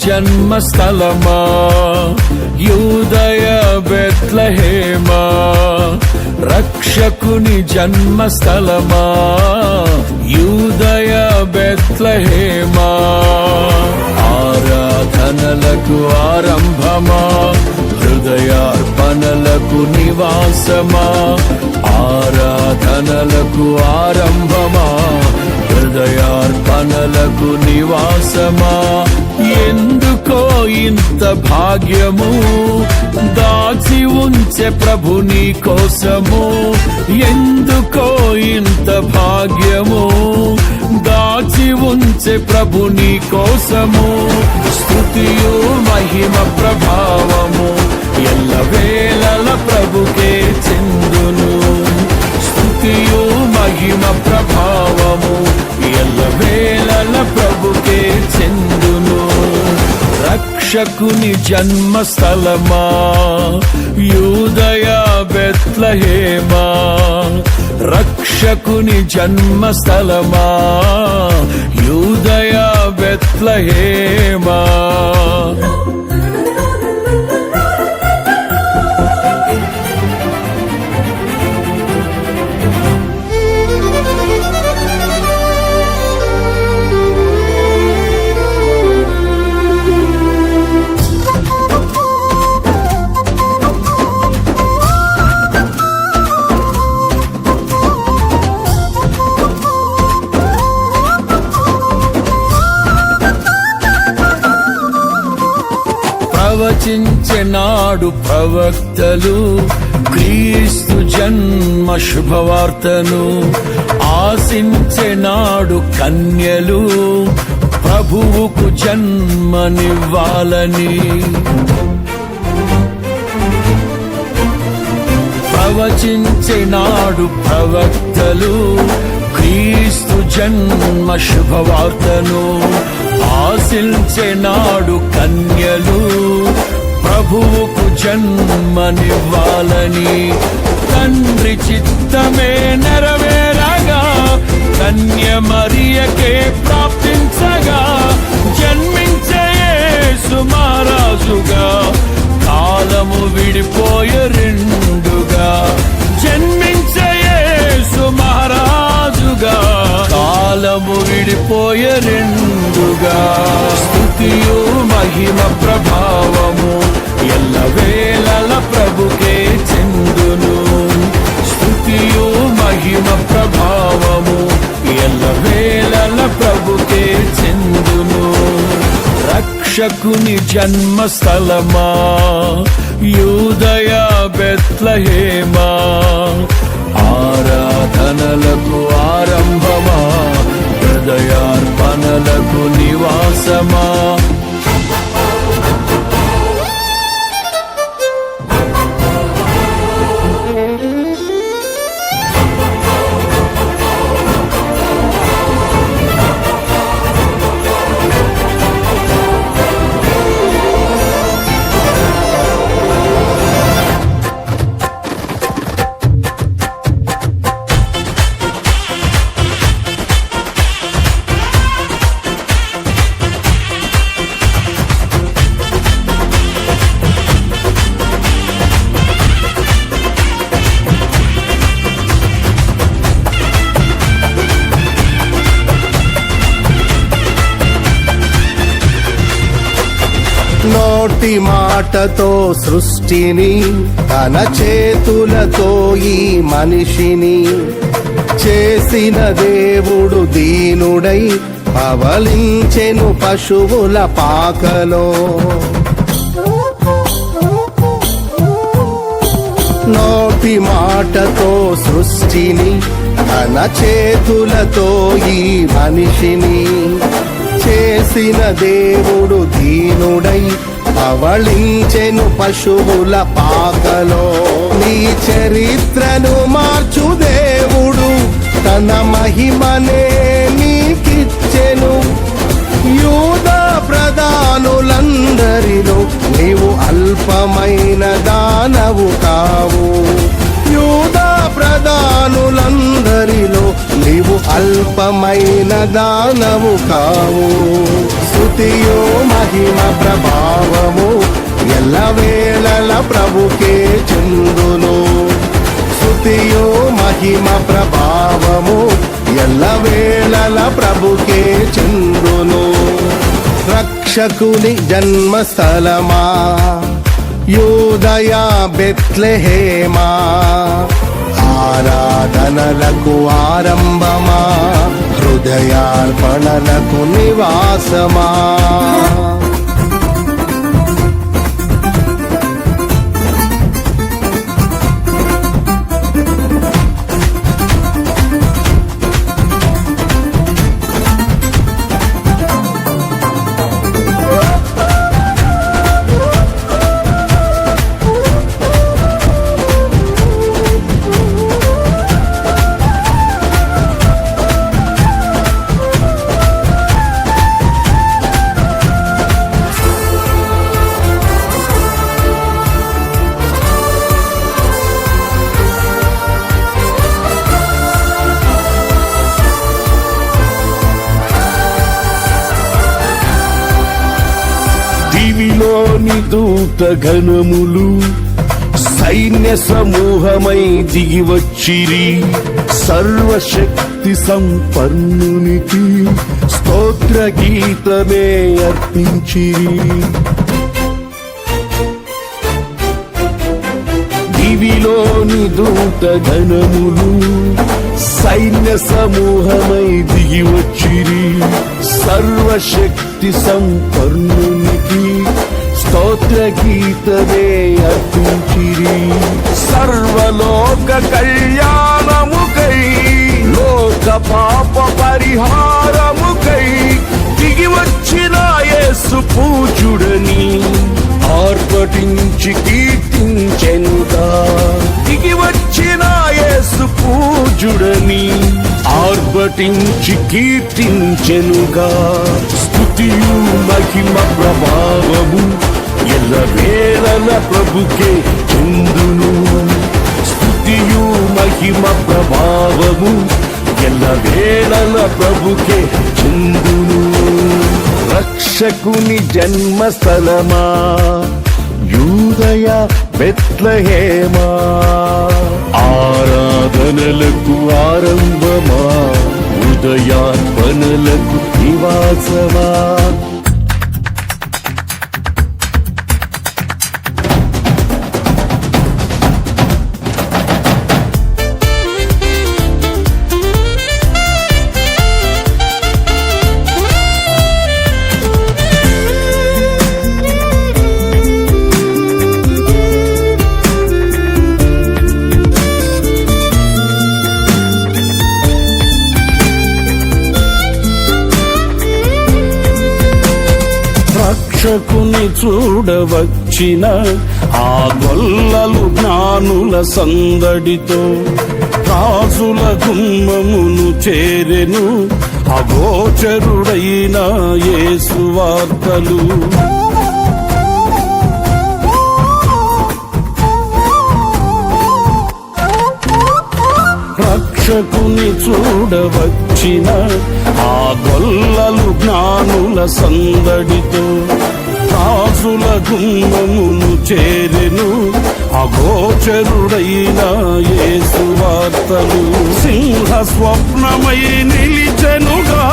జన్మస్థలమా యూదయ బెత్లెహేమా రక్షకుని జన్మస్థలమా యూదయ బెత్లెహేమా ఆరాధనలకు ఆరంభమా హృదయార్పణలకు నివాసమా ఆరాధనలకు ఆరంభమా హృదయార్పణలకు నివాసమా ఎందుకో ఇంత భాగ్యము దాచి ఉంచే ప్రభు నీ కోసము ఎందుకో ఇంత భాగ్యము దాచి ఉంచే ప్రభు నీ కోసము స్తుతియు మహిమ ప్రభావము ఎల్లవేళల ప్రభుకే చెందును స్తుతియు మహిమ ప్రభావము ఎల్లవేళల ప్రభుకే చెందును రక్షకుని జన్మస్థలమా యూదయ బెత్లెహేమా రక్షకుని జన్మస్థలమా యూదయ బెత్లెహేమా ప్రవచించెనాడు ప్రవక్తలు క్రీస్తు జన్మ శుభవార్తను ఆశించెనాడు కన్యలు ప్రభువుకు జన్మనివ్వాలని ప్రవచించెనాడు ప్రవక్తలు క్రీస్తు జన్మ శుభవార్తను ఆశించెనాడు కన్యలు ప్రభువుకు జన్మనివ్వాలని తండ్రి చిత్తమే నెరవేరగా కన్య మరియకే ప్రాప్తించగా జన్మించే యేసు మహారాజుగా కాలము విడిపోయే రెండుగా జన్మించే యేసు మహారాజుగా కాలము విడిపోయే రెండుగా స్తుతియు మహిమ ప్రభావము ఎల్లవేళల ప్రభుకే చెందును స్తుతియు మహిమ ప్రభావము ఎల్లవేళల ప్రభుకే చెందును రక్షకుని జన్మస్థలమా యూదయ బెత్లెహేమా ఆరాధనలకు ఆరంభమా హృదయార్పణలకు నివాసమా నోటి మాటతో సృష్టిని తన చేతులతో ఈ మనిషిని చేసిన దేవుడు దీనుడై పవలించెను పశువుల పాకలో నోటి మాటతో సృష్టిని తన చేతులతో ఈ మనిషిని చేసిన దేవుడు దీనుడై పవళించెను పశువుల పాకలో నీ చరిత్రను మార్చు దేవుడు తన మహిమనే నీకిచ్చెను యూదా ప్రధానులందరిలో నీవు అల్పమైన దానవు కావు యూదా ప్రధానులందరిలో నీవు అల్పమైన దానవు కావు స్తుతియు మహిమ ప్రభావము ఎల్లవేళల ప్రభుకే చెందును. స్తుతియు మహిమ ప్రభావము ఎల్లవేళల ప్రభుకే చెందును. రక్షకుని జన్మస్థలమా యూదయ బెత్లెహేమా, ఆరాధనలకు ఆరంభమా హృదయార్పణలకు నివాసమా. దివిలోని దూత గణములు సైన్య సమూహమై దిగి వచ్చిరి, సర్వశక్తి సంపన్నునికి స్తోత్ర గీతమే అర్పించిరి. దివిలోని దూత గణములు సైన్య సమూహమై దిగి వచ్చిరి, సర్వశక్తి సంపన్నునికి స్తోత్ర గీతమే అర్పించిరి. సర్వలోక కళ్యాణముకై లోక పాప పరిహారముకై దిగి వచ్చిన యేసు పూజుడని ఆర్భటించి కీర్తించెనుగా. దిగి వచ్చిన యేసు పూజుడని ఆర్భటించి కీర్తించెనుగా. స్తుతియు మహిమ ప్రభావము ఎల్లవేళల ప్రభుకే చెందును. స్తుతియు మహిమ ప్రభావము ఎల్లవేళల ప్రభుకే చెందును. రక్షకుని జన్మస్థలమా యూదయ బెత్లెహేమా, ఆరాధనలకు ఆరంభమా హృదయార్పణలకు నివాసమా. రక్షకుని చూడవచ్చిన ఆ గొల్లలు జ్ఞానుల సందడితో రాజుల గుమ్మమును చేరెను అగోచరుడైన యేసు వార్తలు. రక్షకుని చూడవచ్చిన ఆ గొల్లలు జ్ఞానుల సందడితో రాజుల గుమ్మమును చేరెను అగోచరుడైన యేసు వార్తలు. సింహ స్వప్నమై నిలిచెనుగా,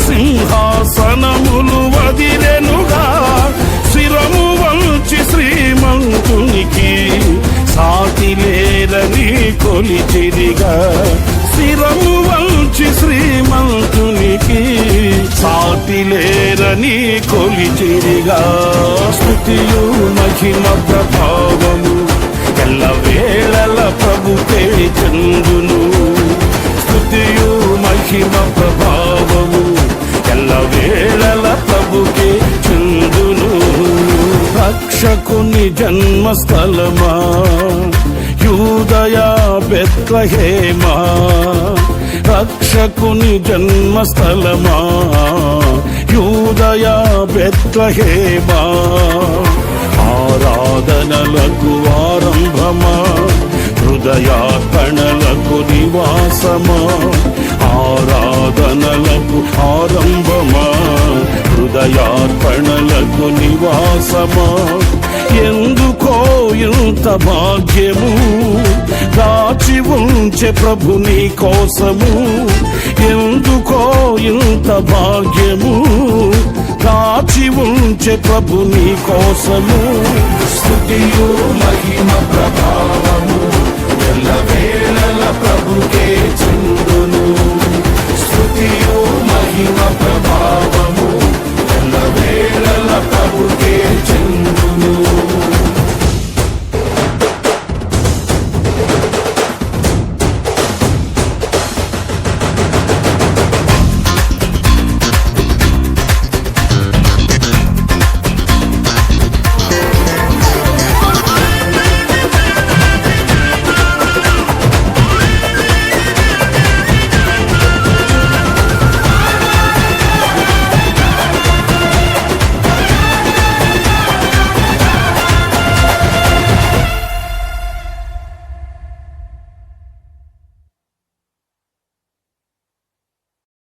సింహాసనములు వదిలెనుగా, శిరము వంచి శ్రీమంతునికి సాటి లేరని కొలిచిరిగా. శిరము వంచి శ్రీమంతునికి సాటి లేరని కొలిచిరిగా. స్తుతియు మహిమ ప్రభావము ఎల్లవేళల ప్రభుకే చెందును. స్తుతియు మహిమ ప్రభావము ఎల్లవేళల ప్రభుకే చెందును. రక్షకుని జన్మస్థలమా యూదయ బెత్లెహేమా, రక్షకుని జన్మస్థలమా యూదయ బెత్లెహేమా, ఆరాధనలకు ఆరంభమా హృదయార్పణలకు నివాసమా, ఆరాధనలకు ఆరంభమా హృదయార్పణలకు నివాసమా ఎందుకో ఇంత భాగ్యము దాచి ఉంచే ప్రభు నీ కోసము ఎందుకో ఇంత భాగ్యము దాచి ఉంచే ప్రభు నీ కోసము స్తుతియు మహిమ ప్రభావము